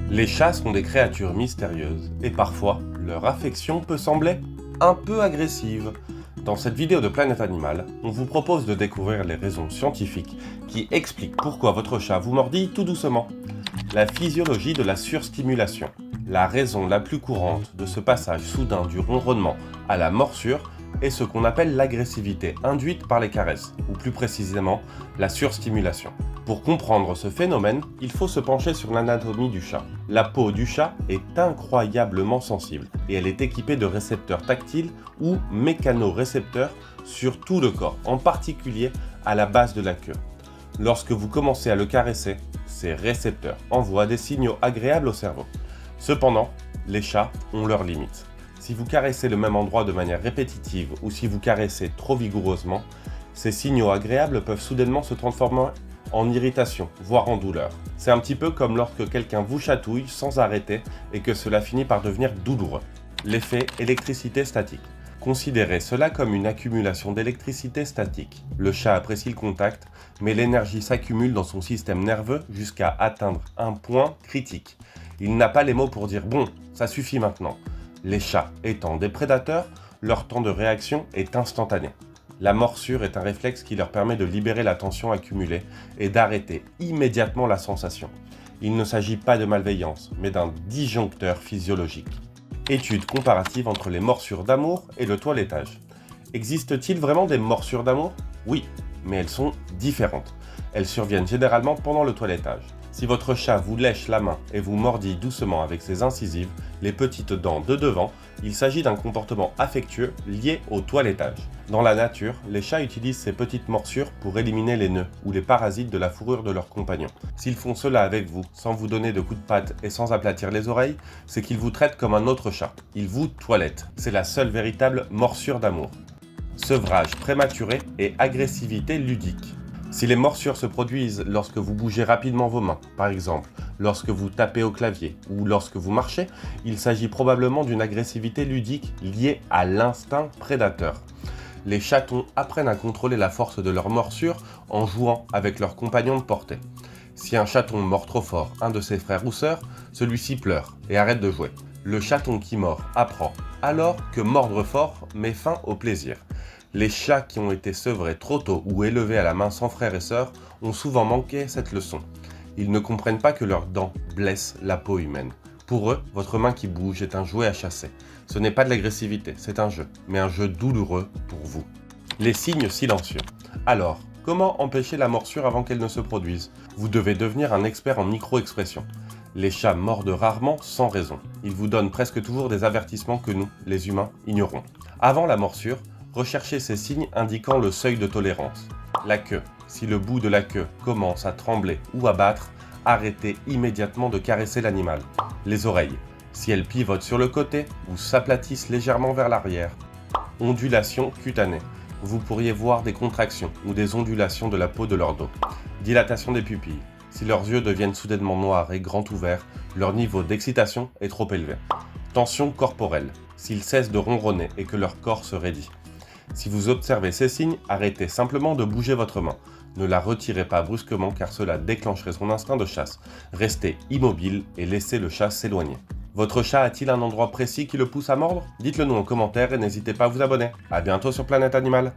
Les chats sont des créatures mystérieuses et parfois leur affection peut sembler un peu agressive. Dans cette vidéo de Planète Animal, on vous propose de découvrir les raisons scientifiques qui expliquent pourquoi votre chat vous mordille tout doucement. La physiologie de la surstimulation. La raison la plus courante de ce passage soudain du ronronnement à la morsure est ce qu'on appelle l'agressivité induite par les caresses, ou plus précisément la surstimulation. Pour comprendre ce phénomène, il faut se pencher sur l'anatomie du chat. La peau du chat est incroyablement sensible et elle est équipée de récepteurs tactiles ou mécanorécepteurs sur tout le corps, en particulier à la base de la queue. Lorsque vous commencez à le caresser, ces récepteurs envoient des signaux agréables au cerveau. Cependant, les chats ont leurs limites. Si vous caressez le même endroit de manière répétitive ou si vous caressez trop vigoureusement, ces signaux agréables peuvent soudainement se transformer en irritation, voire en douleur. C'est un petit peu comme lorsque quelqu'un vous chatouille sans arrêter et que cela finit par devenir douloureux. L'effet électricité statique. Considérez cela comme une accumulation d'électricité statique. Le chat apprécie le contact, mais l'énergie s'accumule dans son système nerveux jusqu'à atteindre un point critique. Il n'a pas les mots pour dire « bon, ça suffit maintenant ». Les chats étant des prédateurs, leur temps de réaction est instantané. La morsure est un réflexe qui leur permet de libérer la tension accumulée et d'arrêter immédiatement la sensation. Il ne s'agit pas de malveillance, mais d'un disjoncteur physiologique. Étude comparative entre les morsures d'amour et le toilettage. Existe-t-il vraiment des morsures d'amour ? Oui, mais elles sont différentes. Elles surviennent généralement pendant le toilettage. Si votre chat vous lèche la main et vous mordille doucement avec ses incisives, les petites dents de devant, il s'agit d'un comportement affectueux lié au toilettage. Dans la nature, les chats utilisent ces petites morsures pour éliminer les nœuds ou les parasites de la fourrure de leurs compagnons. S'ils font cela avec vous, sans vous donner de coups de patte et sans aplatir les oreilles, c'est qu'ils vous traitent comme un autre chat. Ils vous toilettent. C'est la seule véritable morsure d'amour. Sevrage prématuré et agressivité ludique. Si les morsures se produisent lorsque vous bougez rapidement vos mains, par exemple, lorsque vous tapez au clavier ou lorsque vous marchez, il s'agit probablement d'une agressivité ludique liée à l'instinct prédateur. Les chatons apprennent à contrôler la force de leurs morsures en jouant avec leurs compagnons de portée. Si un chaton mord trop fort un de ses frères ou sœurs, celui-ci pleure et arrête de jouer. Le chaton qui mord apprend alors que mordre fort met fin au plaisir. Les chats qui ont été sevrés trop tôt ou élevés à la main sans frères et sœurs ont souvent manqué cette leçon. Ils ne comprennent pas que leurs dents blessent la peau humaine. Pour eux, votre main qui bouge est un jouet à chasser. Ce n'est pas de l'agressivité, c'est un jeu, mais un jeu douloureux pour vous. Les signes silencieux. Alors, comment empêcher la morsure avant qu'elle ne se produise ? Vous devez devenir un expert en micro-expression. Les chats mordent rarement sans raison. Ils vous donnent presque toujours des avertissements que nous, les humains, ignorons. Avant la morsure, recherchez ces signes indiquant le seuil de tolérance. La queue. Si le bout de la queue commence à trembler ou à battre, arrêtez immédiatement de caresser l'animal. Les oreilles. Si elles pivotent sur le côté ou s'aplatissent légèrement vers l'arrière. Ondulation cutanée. Vous pourriez voir des contractions ou des ondulations de la peau de leur dos. Dilatation des pupilles. Si leurs yeux deviennent soudainement noirs et grands ouverts, leur niveau d'excitation est trop élevé. Tension corporelle. S'ils cessent de ronronner et que leur corps se raidit. Si vous observez ces signes, arrêtez simplement de bouger votre main. Ne la retirez pas brusquement car cela déclencherait son instinct de chasse. Restez immobile et laissez le chat s'éloigner. Votre chat a-t-il un endroit précis qui le pousse à mordre ? Dites-le nous en commentaire et n'hésitez pas à vous abonner. A bientôt sur Planète Animal.